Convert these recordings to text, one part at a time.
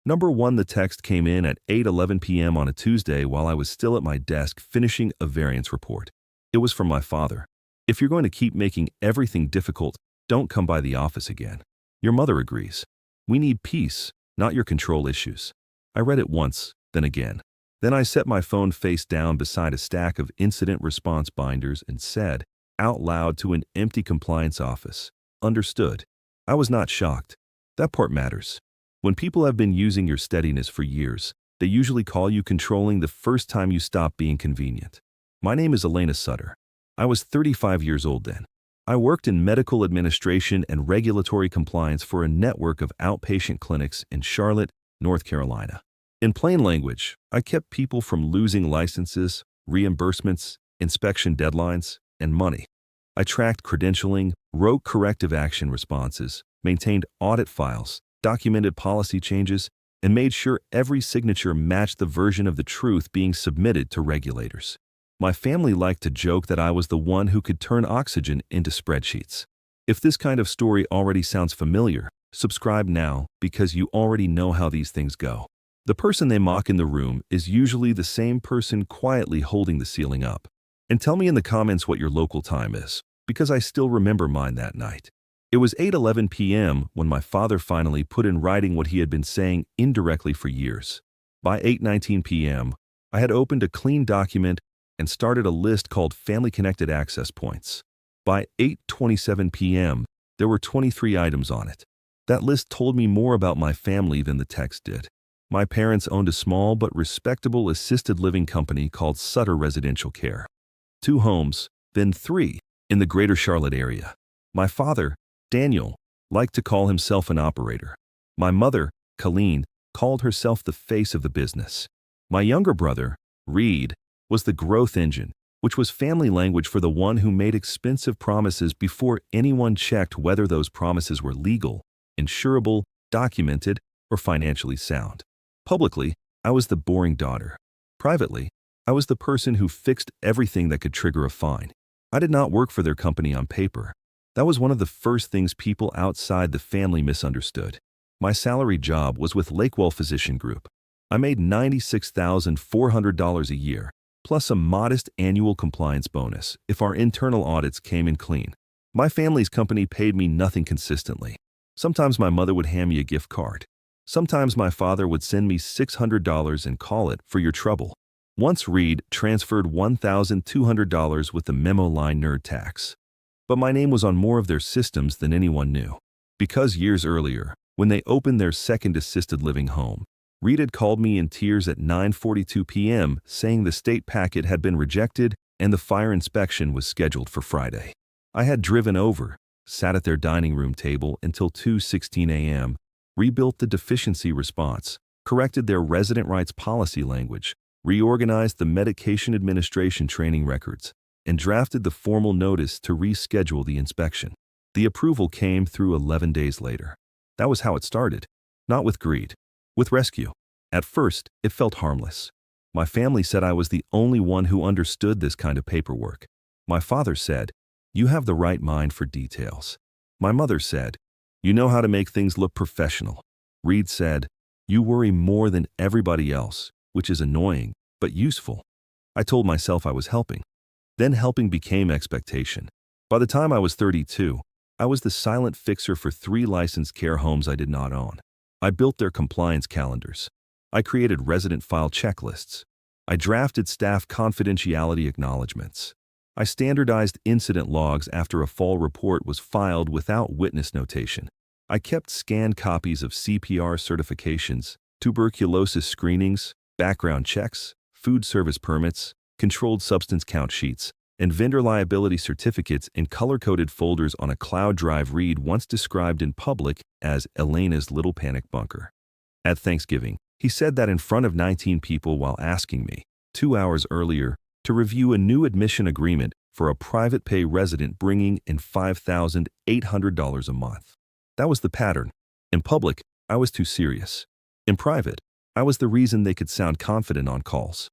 Number 1. The text came in at 8:11 p.m. on a Tuesday while I was still at my desk finishing a variance report. It was from my father. If you're going to keep making everything difficult, don't come by the office again. Your mother agrees. We need peace, not your control issues. I read it once, then again. Then I set my phone face down beside a stack of incident response binders and said, out loud to an empty compliance office, understood. I was not shocked. That part matters. When people have been using your steadiness for years, they usually call you controlling the first time you stop being convenient. My name is Elena Sutter. I was 35 years old then. I worked in medical administration and regulatory compliance for a network of outpatient clinics in Charlotte, North Carolina. In plain language, I kept people from losing licenses, reimbursements, inspection deadlines, and money. I tracked credentialing, wrote corrective action responses, maintained audit files, documented policy changes, and made sure every signature matched the version of the truth being submitted to regulators. My family liked to joke that I was the one who could turn oxygen into spreadsheets. If this kind of story already sounds familiar, subscribe now because you already know how these things go. The person they mock in the room is usually the same person quietly holding the ceiling up. And tell me in the comments what your local time is, because I still remember mine that night. It was 8:11 p.m. when my father finally put in writing what he had been saying indirectly for years. By 8:19 p.m., I had opened a clean document and started a list called Family Connected Access Points. By 8:27 p.m., there were 23 items on it. That list told me more about my family than the text did. My parents owned a small but respectable assisted living company called Sutter Residential Care. 2 homes, then 3, in the greater Charlotte area. My father, Daniel, liked to call himself an operator. My mother, Colleen, called herself the face of the business. My younger brother, Reed, was the growth engine, which was family language for the one who made expensive promises before anyone checked whether those promises were legal, insurable, documented, or financially sound. Publicly, I was the boring daughter. Privately, I was the person who fixed everything that could trigger a fine. I did not work for their company on paper. That was one of the first things people outside the family misunderstood. My salary job was with Lakewell Physician Group. I made $96,400 a year, plus a modest annual compliance bonus if our internal audits came in clean. My family's company paid me nothing consistently. Sometimes my mother would hand me a gift card. Sometimes my father would send me $600 and call it for your trouble. Once Reed transferred $1,200 with the memo line nerd tax. But my name was on more of their systems than anyone knew. Because years earlier, when they opened their second assisted living home, Reed had called me in tears at 9:42 p.m. saying the state packet had been rejected and the fire inspection was scheduled for Friday. I had driven over, sat at their dining room table until 2:16 a.m., rebuilt the deficiency response, corrected their resident rights policy language, reorganized the medication administration training records, and drafted the formal notice to reschedule the inspection. The approval came through 11 days later. That was how it started. Not with greed, with rescue. At first, it felt harmless. My family said I was the only one who understood this kind of paperwork. My father said, "You have the right mind for details." My mother said, "You know how to make things look professional." Reed said, "You worry more than everybody else, which is annoying, but useful." I told myself I was helping. Then helping became expectation. By the time I was 32, I was the silent fixer for 3 licensed care homes I did not own. I built their compliance calendars. I created resident file checklists. I drafted staff confidentiality acknowledgments. I standardized incident logs after a fall report was filed without witness notation. I kept scanned copies of CPR certifications, tuberculosis screenings, background checks, food service permits, controlled substance count sheets, and vendor liability certificates in color-coded folders on a cloud drive Reed once described in public as Elena's little panic bunker. At Thanksgiving, he said that in front of 19 people while asking me, 2 hours earlier, to review a new admission agreement for a private pay resident bringing in $5,800 a month. That was the pattern. In public, I was too serious. In private, I was the reason they could sound confident on calls.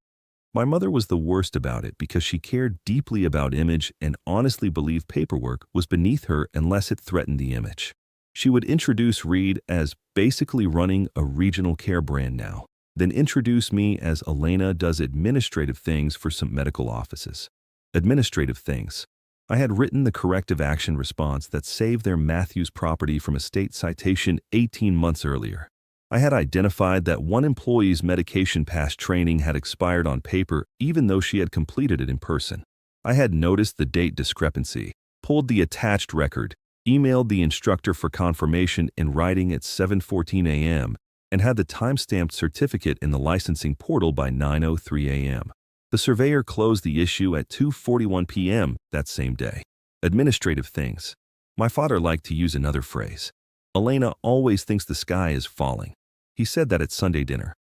My mother was the worst about it because she cared deeply about image and honestly believed paperwork was beneath her unless it threatened the image. She would introduce Reed as basically running a regional care brand now, then introduce me as Elena does administrative things for some medical offices. Administrative things. I had written the corrective action response that saved their Matthews property from a state citation 18 months earlier. I had identified that one employee's medication pass training had expired on paper even though she had completed it in person. I had noticed the date discrepancy, pulled the attached record, emailed the instructor for confirmation in writing at 7:14 a.m., and had the time-stamped certificate in the licensing portal by 9:03 a.m. The surveyor closed the issue at 2:41 p.m. that same day. Administrative things. My father liked to use another phrase. Elena always thinks the sky is falling. He said that at Sunday dinner.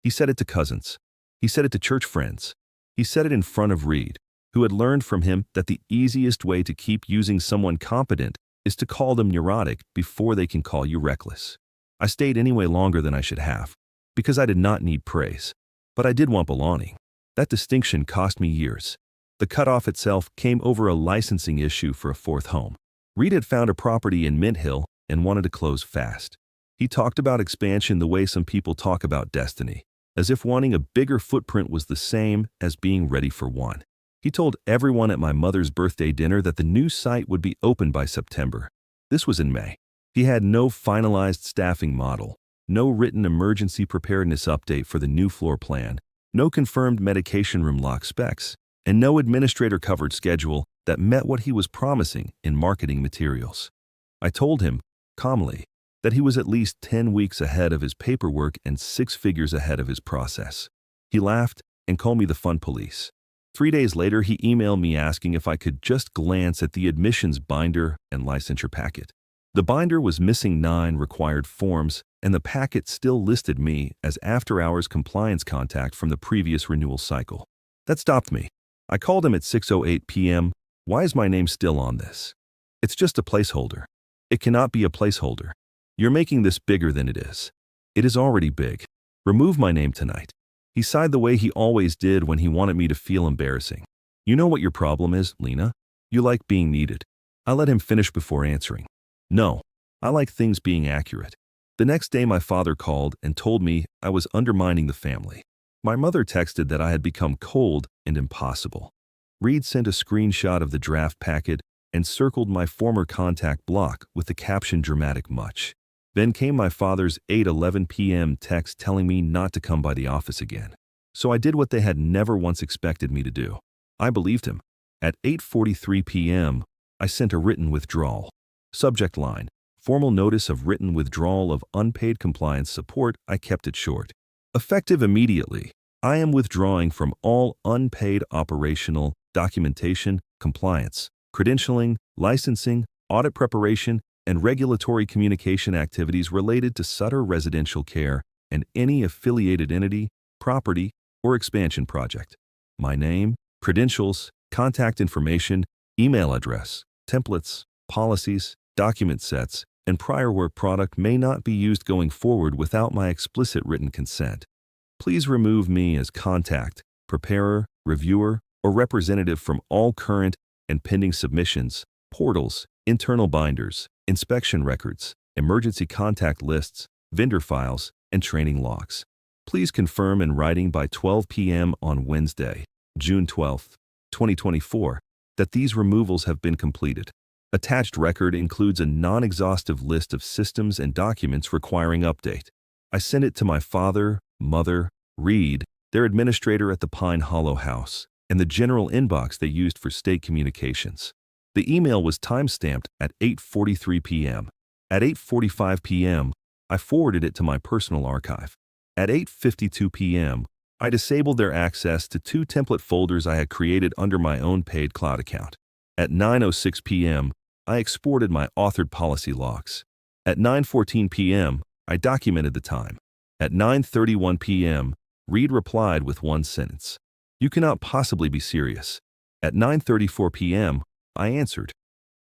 He said it to cousins. He said it to church friends. He said it in front of Reed, who had learned from him that the easiest way to keep using someone competent is to call them neurotic before they can call you reckless. I stayed anyway longer than I should have, because I did not need praise. But I did want belonging. That distinction cost me years. The cutoff itself came over a licensing issue for a fourth home. Reed had found a property in Mint Hill and wanted to close fast. He talked about expansion the way some people talk about destiny, as if wanting a bigger footprint was the same as being ready for one. He told everyone at my mother's birthday dinner that the new site would be open by September. This was in May. He had no finalized staffing model, no written emergency preparedness update for the new floor plan, no confirmed medication room lock specs, and no administrator-covered schedule that met what he was promising in marketing materials. I told him, calmly, that he was at least 10 weeks ahead of his paperwork and 6 figures ahead of his process. He laughed and called me the fun police. 3 days later, he emailed me asking if I could just glance at the admissions binder and licensure packet. The binder was missing 9 required forms, and the packet still listed me as after-hours compliance contact from the previous renewal cycle. That stopped me. I called him at 6:08 p.m. Why is my name still on this? It's just a placeholder. It cannot be a placeholder. You're making this bigger than it is. It is already big. Remove my name tonight. He sighed the way he always did when he wanted me to feel embarrassing. You know what your problem is, Lena? You like being needed. I let him finish before answering. No, I like things being accurate. The next day my father called and told me I was undermining the family. My mother texted that I had become cold and impossible. Reed sent a screenshot of the draft packet and circled my former contact block with the caption dramatic much. Then came my father's 8:11 p.m. text telling me not to come by the office again. So I did what they had never once expected me to do. I believed him. At 8:43 p.m., I sent a written withdrawal. Subject line, formal notice of written withdrawal of unpaid compliance support. I kept it short. Effective immediately. I am withdrawing from all unpaid operational, documentation, compliance, credentialing, licensing, audit preparation, and regulatory communication activities related to Sutter Residential Care and any affiliated entity, property, or expansion project. My name, credentials, contact information, email address, templates, policies, document sets, and prior work product may not be used going forward without my explicit written consent. Please remove me as contact, preparer, reviewer, or representative from all current and pending submissions, portals, internal binders, inspection records, emergency contact lists, vendor files, and training logs. Please confirm in writing by 12 p.m. on Wednesday, June 12, 2024, that these removals have been completed. Attached record includes a non-exhaustive list of systems and documents requiring update. I sent it to my father, mother, Reed, their administrator at the Pine Hollow House, and the general inbox they used for state communications. The email was time-stamped at 8:43 p.m. At 8:45 p.m., I forwarded it to my personal archive. At 8:52 p.m., I disabled their access to 2 template folders I had created under my own paid cloud account. At 9:06 p.m., I exported my authored policy logs. At 9:14 p.m., I documented the time. At 9:31 p.m., Reed replied with one sentence. You cannot possibly be serious. At 9:34 p.m., I answered.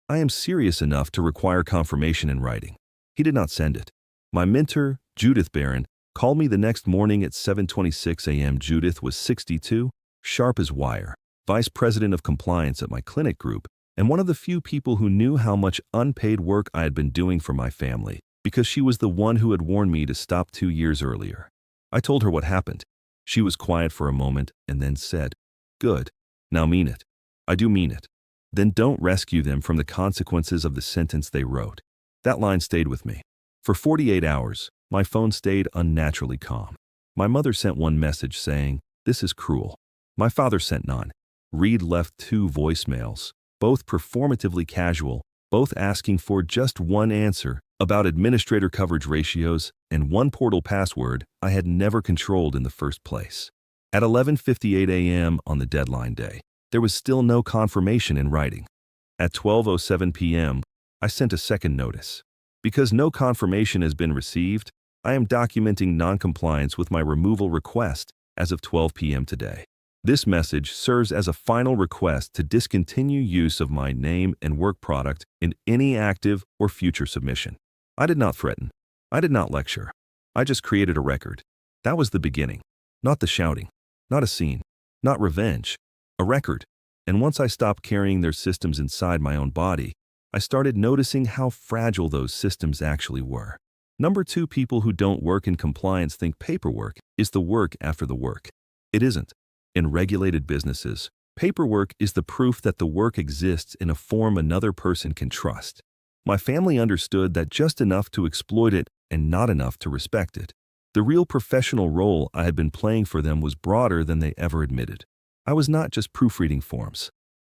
I am serious enough to require confirmation in writing. He did not send it. My mentor, Judith Barron, called me the next morning at 7:26 a.m. Judith was 62, sharp as wire, vice president of compliance at my clinic group, and one of the few people who knew how much unpaid work I had been doing for my family, because she was the one who had warned me to stop 2 years earlier. I told her what happened. She was quiet for a moment and then said, "Good. Now mean it." "I do mean it." "Then don't rescue them from the consequences of the sentence they wrote." That line stayed with me. For 48 hours, my phone stayed unnaturally calm. My mother sent one message saying, "This is cruel." My father sent none. Reed left 2 voicemails, both performatively casual, both asking for just one answer about administrator coverage ratios and one portal password I had never controlled in the first place. At 11:58 a.m. on the deadline day, there was still no confirmation in writing. At 12:07 p.m., I sent a second notice. Because no confirmation has been received, I am documenting noncompliance with my removal request as of 12 p.m. today. This message serves as a final request to discontinue use of my name and work product in any active or future submission. I did not threaten. I did not lecture. I just created a record. That was the beginning. Not the shouting. Not a scene. Not revenge. A record. And once I stopped carrying their systems inside my own body, I started noticing how fragile those systems actually were. Number 2, people who don't work in compliance think paperwork is the work after the work. It isn't. In regulated businesses, paperwork is the proof that the work exists in a form another person can trust. My family understood that just enough to exploit it and not enough to respect it. The real professional role I had been playing for them was broader than they ever admitted. I was not just proofreading forms.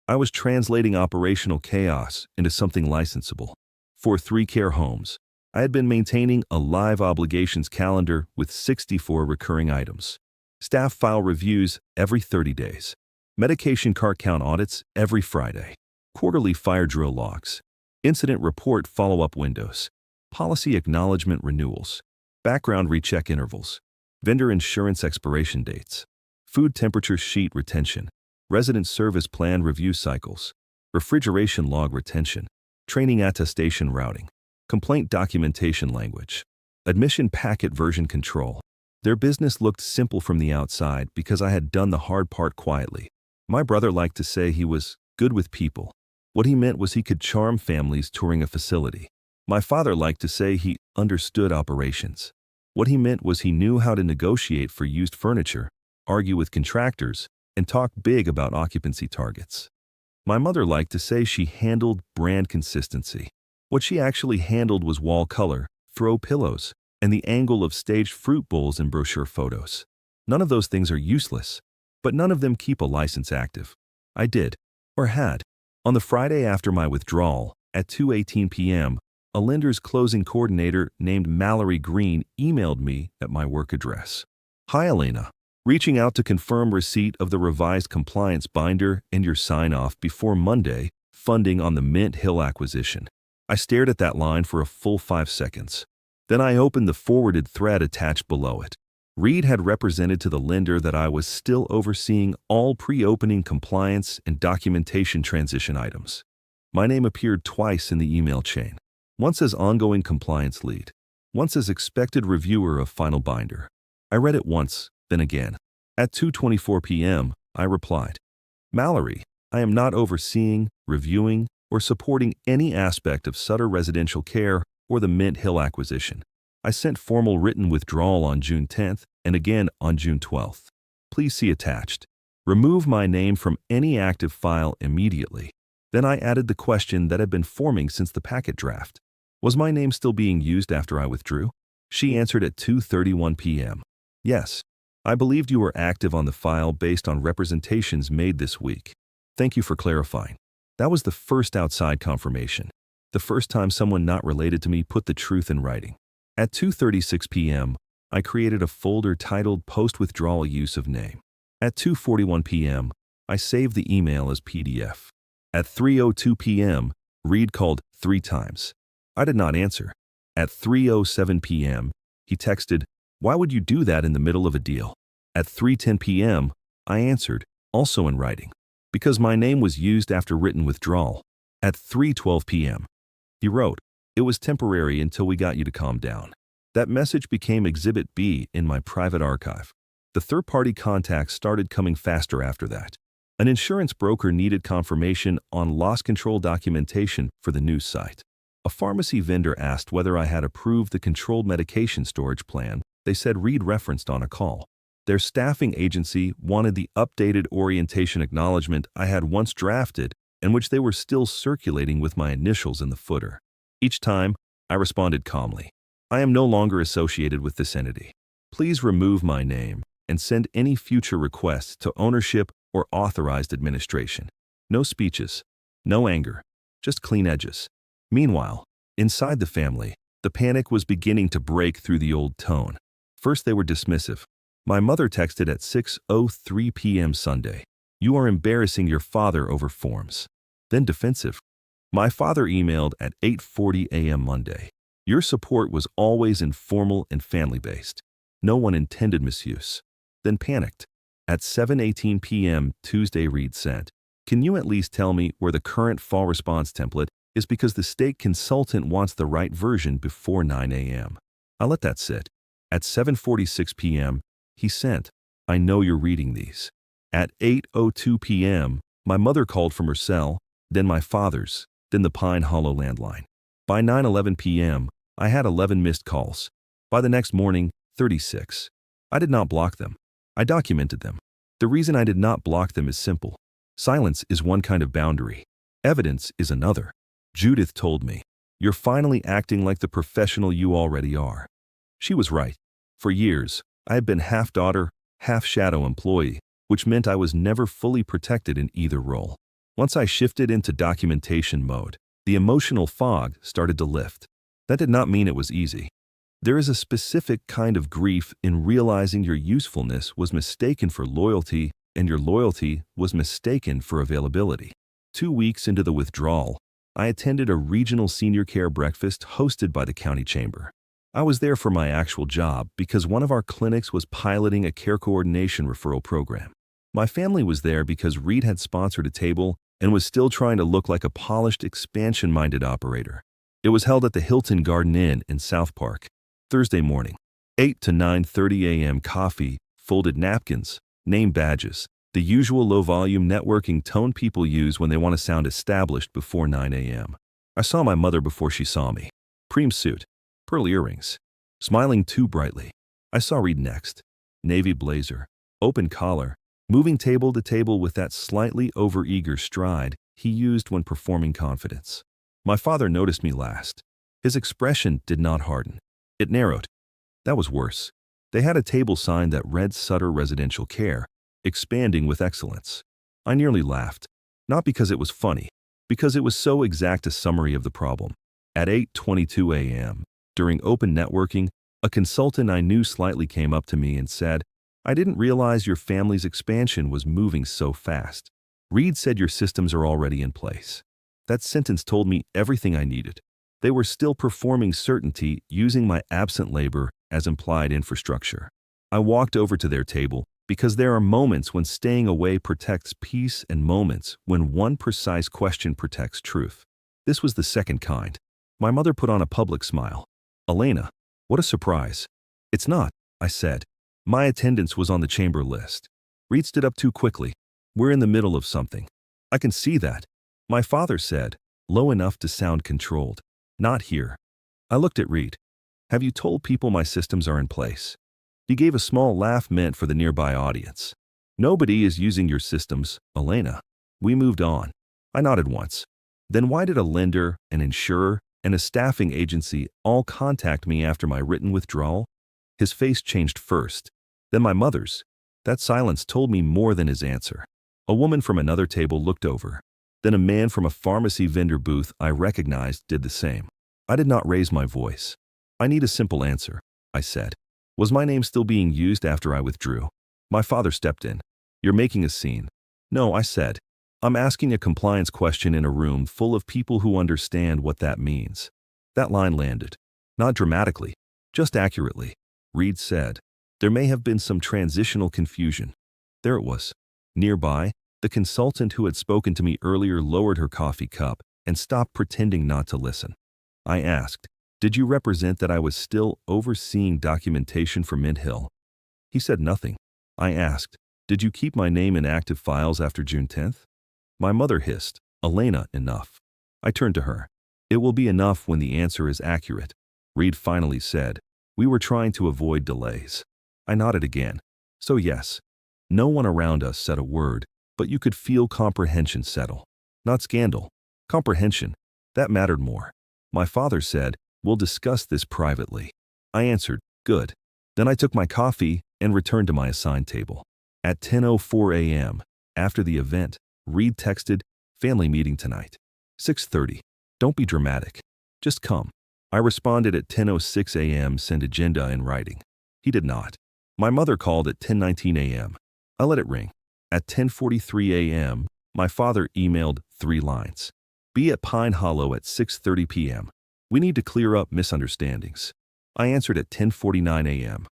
I was translating operational chaos into something licensable. For 3 care homes, I had been maintaining a live obligations calendar with 64 recurring items. Staff file reviews every 30 days. Medication cart count audits every Friday. Quarterly fire drill logs. Incident report follow-up windows. Policy acknowledgement renewals. Background recheck intervals. Vendor insurance expiration dates. Food temperature sheet retention. Resident service plan review cycles. Refrigeration log retention. Training attestation routing. Complaint documentation language. Admission packet version control. Their business looked simple from the outside because I had done the hard part quietly. My brother liked to say he was good with people. What he meant was he could charm families touring a facility. My father liked to say he understood operations. What he meant was he knew how to negotiate for used furniture, argue with contractors, and talk big about occupancy targets. My mother liked to say she handled brand consistency. What she actually handled was wall color, throw pillows, and the angle of staged fruit bowls and brochure photos. None of those things are useless, but none of them keep a license active. I did, or had. On the Friday after my withdrawal, at 2:18 p.m., a lender's closing coordinator named Mallory Green emailed me at my work address. "Hi, Elena. Reaching out to confirm receipt of the revised compliance binder and your sign-off before Monday, funding on the Mint Hill acquisition." I stared at that line for a full 5 seconds. Then I opened the forwarded thread attached below it. Reed had represented to the lender that I was still overseeing all pre-opening compliance and documentation transition items. My name appeared twice in the email chain, once as ongoing compliance lead, once as expected reviewer of final binder. I read it once, then again. At 2:24 p.m., I replied, "Mallory, I am not overseeing, reviewing, or supporting any aspect of Sutter Residential Care or the Mint Hill acquisition. I sent formal written withdrawal on June 10th and again on June 12th. Please see attached. Remove my name from any active file immediately." Then I added the question that had been forming since the packet draft. Was my name still being used after I withdrew? She answered at 2:31 p.m. "Yes. I believed you were active on the file based on representations made this week. Thank you for clarifying." That was the first outside confirmation. The first time someone not related to me put the truth in writing. At 2:36 p.m., I created a folder titled Post-Withdrawal Use of Name. At 2:41 p.m., I saved the email as PDF. At 3:02 p.m., Reed called 3 times. I did not answer. At 3:07 p.m., he texted, "Why would you do that in the middle of a deal?" At 3:10 p.m., I answered, also in writing, because my name was used after written withdrawal. At 3:12 p.m., he wrote, "It was temporary until we got you to calm down." That message became Exhibit B in my private archive. The third-party contacts started coming faster after that. An insurance broker needed confirmation on loss control documentation for the news site. A pharmacy vendor asked whether I had approved the controlled medication storage plan they said Reed referenced on a call. Their staffing agency wanted the updated orientation acknowledgement I had once drafted and which they were still circulating with my initials in the footer. Each time, I responded calmly, "I am no longer associated with this entity. Please remove my name and send any future requests to ownership or authorized administration." No speeches, no anger, just clean edges. Meanwhile, inside the family, the panic was beginning to break through the old tone. First, they were dismissive. My mother texted at 6:03 p.m. Sunday, "You are embarrassing your father over forms." Then defensive. My father emailed at 8:40 a.m. Monday. "Your support was always informal and family-based. No one intended misuse." Then panicked. At 7:18 p.m. Tuesday, Reed sent, "Can you at least tell me where the current fall response template is because the state consultant wants the right version before 9 a.m. I let that sit. At 7:46 p.m., he sent, "I know you're reading these." At 8:02 p.m., my mother called from her cell, then my father's, then the Pine Hollow landline. By 9:11 p.m., I had 11 missed calls. By the next morning, 36. I did not block them. I documented them. The reason I did not block them is simple. Silence is one kind of boundary. Evidence is another. Judith told me, "You're finally acting like the professional you already are." She was right. For years, I had been half daughter, half shadow employee, which meant I was never fully protected in either role. Once I shifted into documentation mode, the emotional fog started to lift. That did not mean it was easy. There is a specific kind of grief in realizing your usefulness was mistaken for loyalty and your loyalty was mistaken for availability. 2 weeks into the withdrawal, I attended a regional senior care breakfast hosted by the county chamber. I was there for my actual job because one of our clinics was piloting a care coordination referral program. My family was there because Reed had sponsored a table and was still trying to look like a polished, expansion-minded operator. It was held at the Hilton Garden Inn in South Park. Thursday morning, 8 to 9:30 a.m. coffee, folded napkins, name badges, the usual low-volume networking tone people use when they want to sound established before 9 a.m. I saw my mother before she saw me. Cream suit, pearl earrings, smiling too brightly. I saw Reed next. Navy blazer, open collar, moving table to table with that slightly over-eager stride he used when performing confidence. My father noticed me last. His expression did not harden. It narrowed. That was worse. They had a table sign that read Sutter Residential Care, expanding with excellence. I nearly laughed, not because it was funny, because it was so exact a summary of the problem. At 8:22 a.m., during open networking, a consultant I knew slightly came up to me and said, "I didn't realize your family's expansion was moving so fast. Reed said your systems are already in place." That sentence told me everything I needed. They were still performing certainty using my absent labor as implied infrastructure. I walked over to their table because there are moments when staying away protects peace and moments when one precise question protects truth. This was the second kind. My mother put on a public smile. "Elena, what a surprise." "It's not," I said. "My attendance was on the chamber list." Reed stood up too quickly. "We're in the middle of something." "I can see that," my father said, low enough to sound controlled. "Not here." I looked at Reed. "Have you told people my systems are in place?" He gave a small laugh meant for the nearby audience. "Nobody is using your systems, Elena." We moved on. I nodded once. "Then why did a lender, an insurer, and a staffing agency all contact me after my written withdrawal?" His face changed first, then my mother's. That silence told me more than his answer. A woman from another table looked over. Then a man from a pharmacy vendor booth I recognized did the same. I did not raise my voice. "I need a simple answer," I said. "Was my name still being used after I withdrew?" My father stepped in. "You're making a scene." "No," I said. "I'm asking a compliance question in a room full of people who understand what that means." That line landed. Not dramatically, just accurately. Reed said, "There may have been some transitional confusion." There it was. Nearby, the consultant who had spoken to me earlier lowered her coffee cup and stopped pretending not to listen. I asked, "Did you represent that I was still overseeing documentation for Mint Hill?" He said nothing. I asked, Did you keep my name in active files after June 10th? My mother hissed, Elena, enough. I turned to her. It will be enough when the answer is accurate. Reed finally said, we were trying to avoid delays. I nodded again. So yes. No one around us said a word, but you could feel comprehension settle. Not scandal. Comprehension. That mattered more. My father said, we'll discuss this privately. I answered, good. Then I took my coffee and returned to my assigned table. At 10:04 a.m., after the event, Reed texted, family meeting tonight. 6:30. Don't be dramatic. Just come. I responded at 10:06 a.m., send agenda in writing. He did not. My mother called at 10:19 a.m. I let it ring. At 10:43 a.m., my father emailed 3 lines. Be at Pine Hollow at 6:30 p.m. We need to clear up misunderstandings. I answered at 10:49 a.m.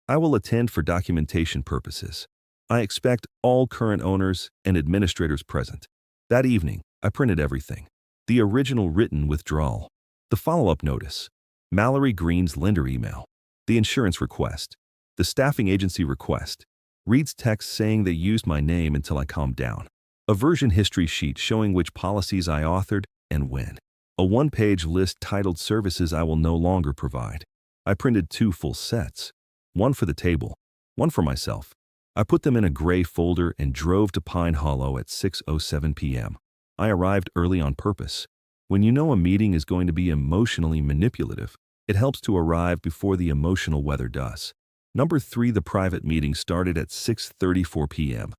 I will attend for documentation purposes. I expect all current owners and administrators present. That evening, I printed everything. The original written withdrawal, the follow-up notice, Mallory Green's lender email, the insurance request, the staffing agency request, Reed's text saying they used my name until I calmed down, a version history sheet showing which policies I authored and when, a 1-page list titled Services I Will No Longer Provide. I printed 2 full sets, one for the table, one for myself. I put them in a gray folder and drove to Pine Hollow at 6:07 p.m. I arrived early on purpose. When you know a meeting is going to be emotionally manipulative, it helps to arrive before the emotional weather does. Number 3, the private meeting started at 6:34 p.m.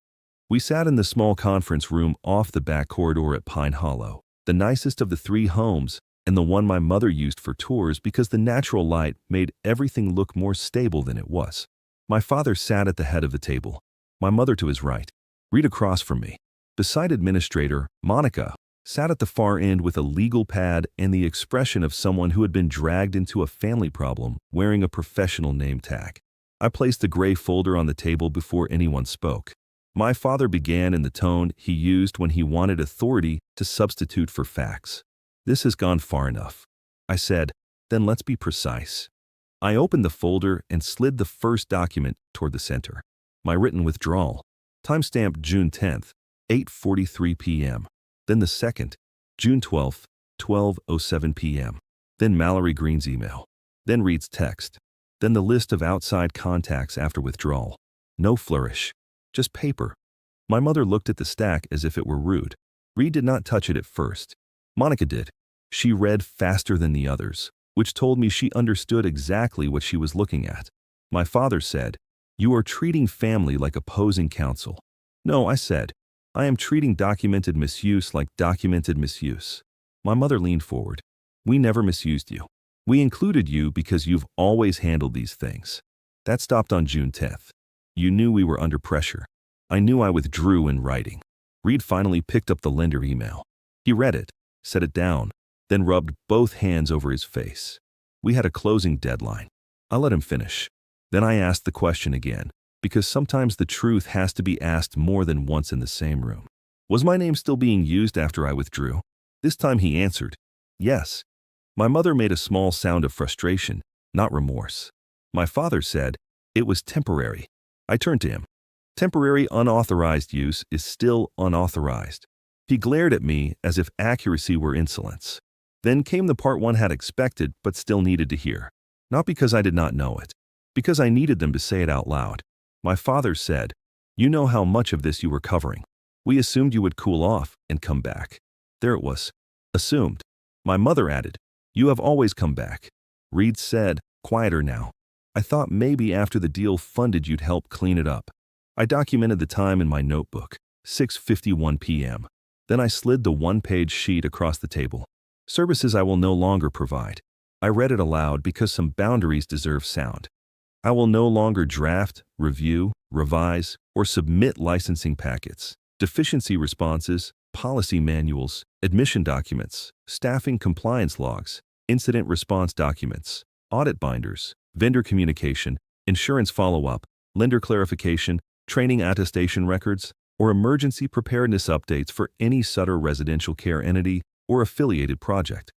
We sat in the small conference room off the back corridor at Pine Hollow, the nicest of the 3 homes, and the one my mother used for tours because the natural light made everything look more stable than it was. My father sat at the head of the table, my mother to his right, Reed across from me. Beside administrator, Monica, sat at the far end with a legal pad and the expression of someone who had been dragged into a family problem wearing a professional name tag. I placed the gray folder on the table before anyone spoke. My father began in the tone he used when he wanted authority to substitute for facts. This has gone far enough. I said, then let's be precise. I opened the folder and slid the first document toward the center. My written withdrawal, timestamped June 10th, 8:43 p.m. Then the second, June 12th, 12:07 p.m. Then Mallory Green's email. Then Reed's text. Then the list of outside contacts after withdrawal. No flourish, just paper. My mother looked at the stack as if it were rude. Reed did not touch it at first. Monica did. She read faster than the others, which told me she understood exactly what she was looking at. My father said, you are treating family like opposing counsel. No, I said, I am treating documented misuse like documented misuse. My mother leaned forward. We never misused you. We included you because you've always handled these things. That stopped on June 10th. You knew we were under pressure. I knew I withdrew in writing. Reed finally picked up the lender email. He read it, set it down, then rubbed both hands over his face. We had a closing deadline. I let him finish. Then I asked the question again, because sometimes the truth has to be asked more than once in the same room. Was my name still being used after I withdrew? This time he answered, yes. My mother made a small sound of frustration, not remorse. My father said, it was temporary. I turned to him. Temporary unauthorized use is still unauthorized. He glared at me as if accuracy were insolence. Then came the part one had expected but still needed to hear. Not because I did not know it, because I needed them to say it out loud. My father said, you know how much of this you were covering. We assumed you would cool off and come back. There it was. Assumed. My mother added, you have always come back. Reed said, quieter now. I thought maybe after the deal funded you'd help clean it up. I documented the time in my notebook, 6:51 p.m. Then I slid the 1-page sheet across the table. Services I will no longer provide. I read it aloud because some boundaries deserve sound. I will no longer draft, review, revise, or submit licensing packets, deficiency responses, policy manuals, admission documents, staffing compliance logs, incident response documents, audit binders, vendor communication, insurance follow-up, lender clarification, training attestation records, or emergency preparedness updates for any Sutter residential care entity or affiliated project.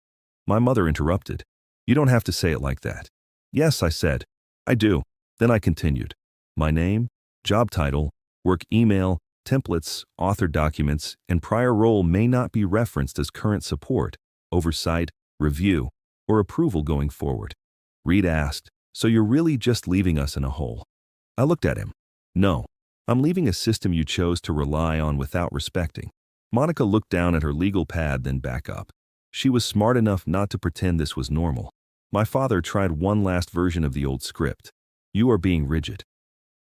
My mother interrupted. You don't have to say it like that. Yes, I said. I do. Then I continued. My name, job title, Work email, templates, author documents, and prior role may not be referenced as current support, oversight, review, or approval going forward. Reed asked, "So you're really just leaving us in a hole?" I looked at him. "No, I'm leaving a system you chose to rely on without respecting." Monica looked down at her legal pad, then back up. She was smart enough not to pretend this was normal. My father tried one last version of the old script. "You are being rigid."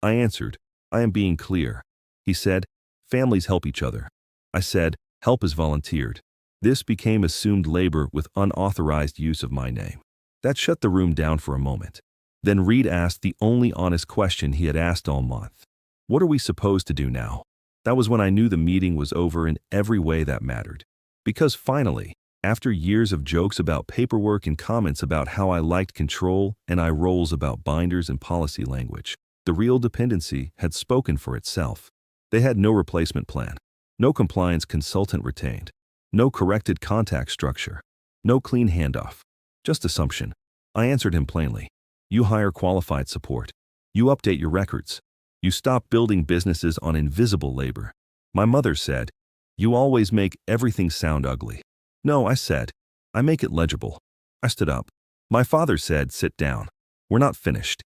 I answered, "I am being clear." He said, "Families help each other." I said, "Help is volunteered." This became assumed labor with unauthorized use of my name. That shut the room down for a moment. Then Reed asked the only honest question he had asked all month. "What are we supposed to do now?" That was when I knew the meeting was over in every way that mattered. Because finally, after years of jokes about paperwork and comments about how I liked control and eye rolls about binders and policy language, the real dependency had spoken for itself. They had no replacement plan, no compliance consultant retained, no corrected contact structure, no clean handoff, just assumption. I answered him plainly. You hire qualified support. You update your records. You stop building businesses on invisible labor. My mother said, "You always make everything sound ugly." "No," I said. "I make it legible." I stood up. My father said, "Sit down. We're not finished."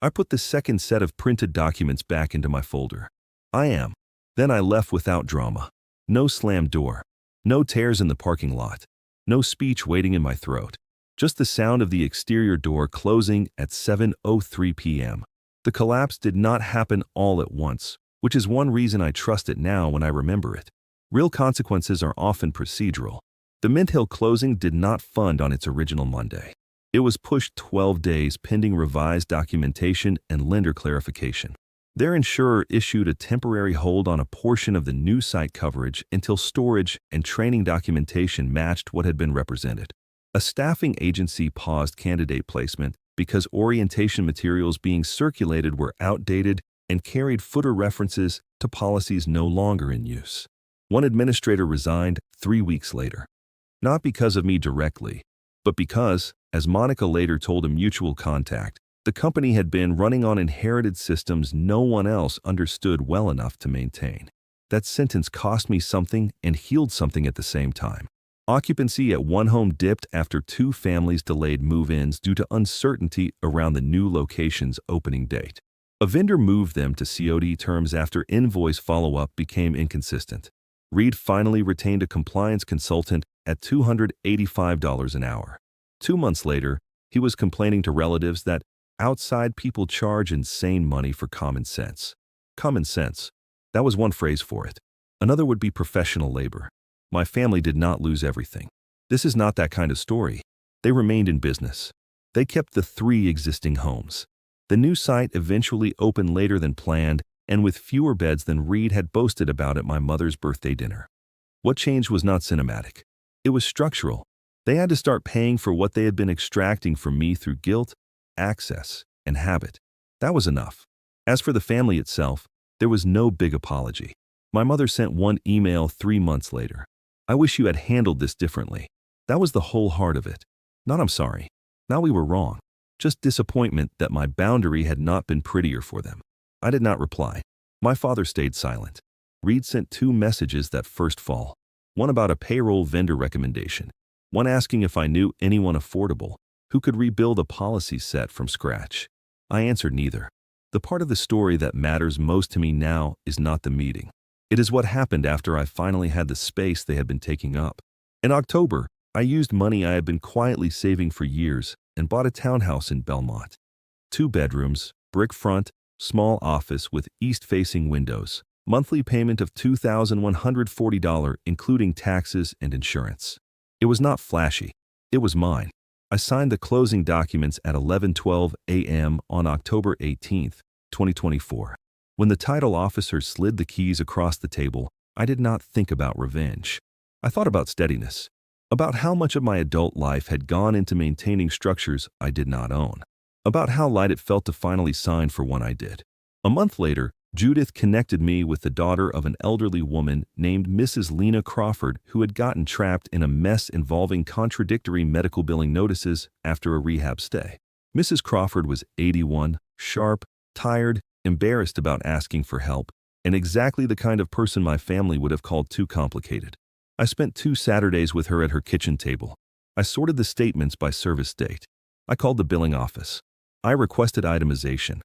I put the second set of printed documents back into my folder. I am. Then I left without drama. No slammed door. No tears in the parking lot. No speech waiting in my throat. Just the sound of the exterior door closing at 7:03 p.m. The collapse did not happen all at once, which is one reason I trust it now when I remember it. Real consequences are often procedural. The Mint Hill closing did not fund on its original Monday. It was pushed 12 days pending revised documentation and lender clarification. Their insurer issued a temporary hold on a portion of the new site coverage until storage and training documentation matched what had been represented. A staffing agency paused candidate placement because orientation materials being circulated were outdated and carried footer references to policies no longer in use. One administrator resigned 3 weeks later. Not because of me directly, but because, as Monica later told a mutual contact, the company had been running on inherited systems no one else understood well enough to maintain. That sentence cost me something and healed something at the same time. Occupancy at one home dipped after 2 families delayed move-ins due to uncertainty around the new location's opening date. A vendor moved them to COD terms after invoice follow-up became inconsistent. Reed finally retained a compliance consultant at $285 an hour. 2 months later, he was complaining to relatives that outside people charge insane money for common sense. Common sense. That was one phrase for it. Another would be professional labor. My family did not lose everything. This is not that kind of story. They remained in business. They kept the 3 existing homes. The new site eventually opened later than planned and with fewer beds than Reed had boasted about at my mother's birthday dinner. What changed was not cinematic. It was structural. They had to start paying for what they had been extracting from me through guilt, access, and habit. That was enough. As for the family itself, there was no big apology. My mother sent one email 3 months later. "I wish you had handled this differently." That was the whole heart of it. Not "I'm sorry." Not "we were wrong." Just disappointment that my boundary had not been prettier for them. I did not reply. My father stayed silent. Reed sent 2 messages that first fall. One about a payroll vendor recommendation. One asking if I knew anyone affordable who could rebuild a policy set from scratch. I answered neither. The part of the story that matters most to me now is not the meeting. It is what happened after I finally had the space they had been taking up. In October, I used money I had been quietly saving for years and bought a townhouse in Belmont. 2 bedrooms, brick front, small office with east-facing windows. Monthly payment of $2,140 including taxes and insurance. It was not flashy. It was mine. I signed the closing documents at 11:12 a.m. on October 18, 2024. When the title officer slid the keys across the table, I did not think about revenge. I thought about steadiness, about how much of my adult life had gone into maintaining structures I did not own, about how light it felt to finally sign for one I did. A month later, Judith connected me with the daughter of an elderly woman named Mrs. Lena Crawford who had gotten trapped in a mess involving contradictory medical billing notices after a rehab stay. Mrs. Crawford was 81, sharp, tired, embarrassed about asking for help, and exactly the kind of person my family would have called too complicated. I spent 2 Saturdays with her at her kitchen table. I sorted the statements by service date. I called the billing office. I requested itemization.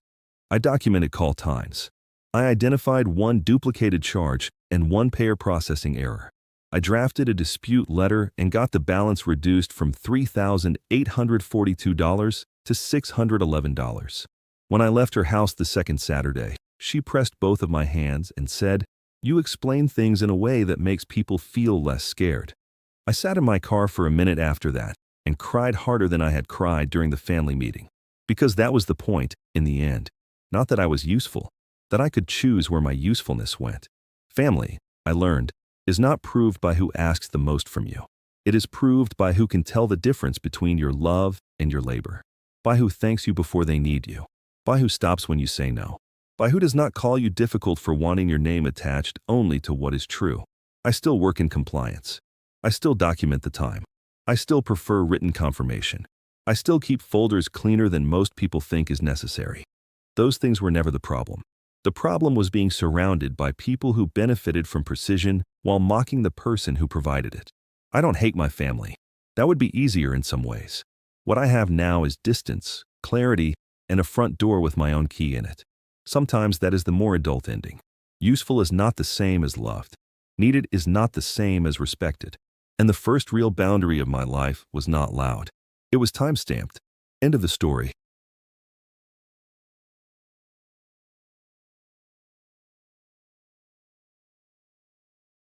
I documented call times. I identified one duplicated charge and one payer processing error. I drafted a dispute letter and got the balance reduced from $3,842 to $611. When I left her house the second Saturday, she pressed both of my hands and said, "You explain things in a way that makes people feel less scared." I sat in my car for a minute after that and cried harder than I had cried during the family meeting. Because that was the point, in the end. Not that I was useful, that I could choose where my usefulness went. Family, I learned, is not proved by who asks the most from you. It is proved by who can tell the difference between your love and your labor, by who thanks you before they need you, by who stops when you say no, by who does not call you difficult for wanting your name attached only to what is true. I still work in compliance. I still document the time. I still prefer written confirmation. I still keep folders cleaner than most people think is necessary. Those things were never the problem. The problem was being surrounded by people who benefited from precision while mocking the person who provided it. I don't hate my family. That would be easier in some ways. What I have now is distance, clarity, and a front door with my own key in it. Sometimes that is the more adult ending. Useful is not the same as loved. Needed is not the same as respected. And the first real boundary of my life was not loud. It was time-stamped. End of the story.